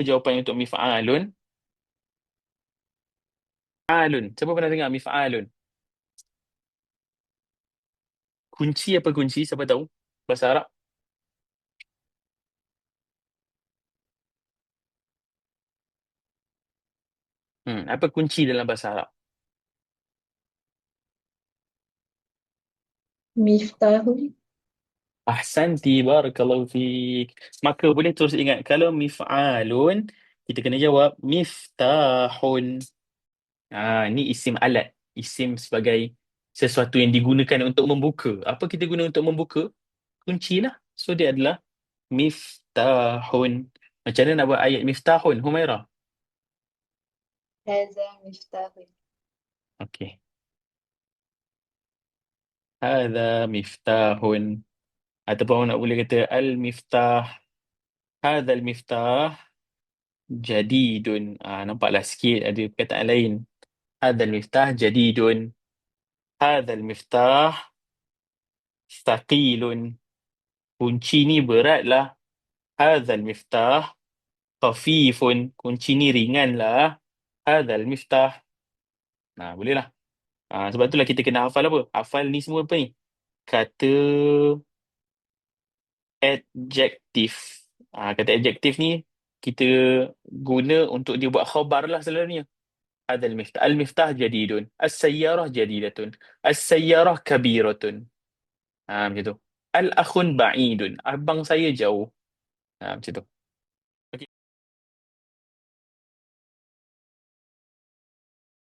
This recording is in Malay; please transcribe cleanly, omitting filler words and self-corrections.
Jawapan untuk mif'alun. Alun. Siapa pernah dengar mif'alun? Kunci apa kunci? Siapa tahu? Bahasa Arab. Apa kunci dalam bahasa Arab? Miftahu. Ahsanti, barakallahu fiik. Maka boleh terus ingat, kalau mif'alun, kita kena jawab miftahun. Ini isim alat. Isim sebagai sesuatu yang digunakan untuk membuka. Apa kita guna untuk membuka? Kunci lah. So, dia adalah miftahun. Macam mana nak buat ayat miftahun, Humaira? هذا مفتاح. Okey. Hadha miftahun. Ataupun nak boleh kata al-miftah. Hadha al-miftah jadidun. Nampaklah sikit ada perkataan lain. Hadha al-miftah jadidun. Hadha al-miftah thaqilun. Kunci ni berat lah. Hadha al-miftah khafifun. Kunci ni ringan lah. Hadha al-miftah. Boleh lah. Sebab itulah kita kena hafal apa? Hafal ni semua apa ni? Kata adjektif. Kata adjektif ni kita guna untuk dia buat khabar lah selalunya. Ada al-miftah. Al-miftah jadidun. As-sayyarah jadidatun. As-sayyarah kabiratun. Macam tu. Al-akhun ba'idun. Abang saya jauh. Macam tu.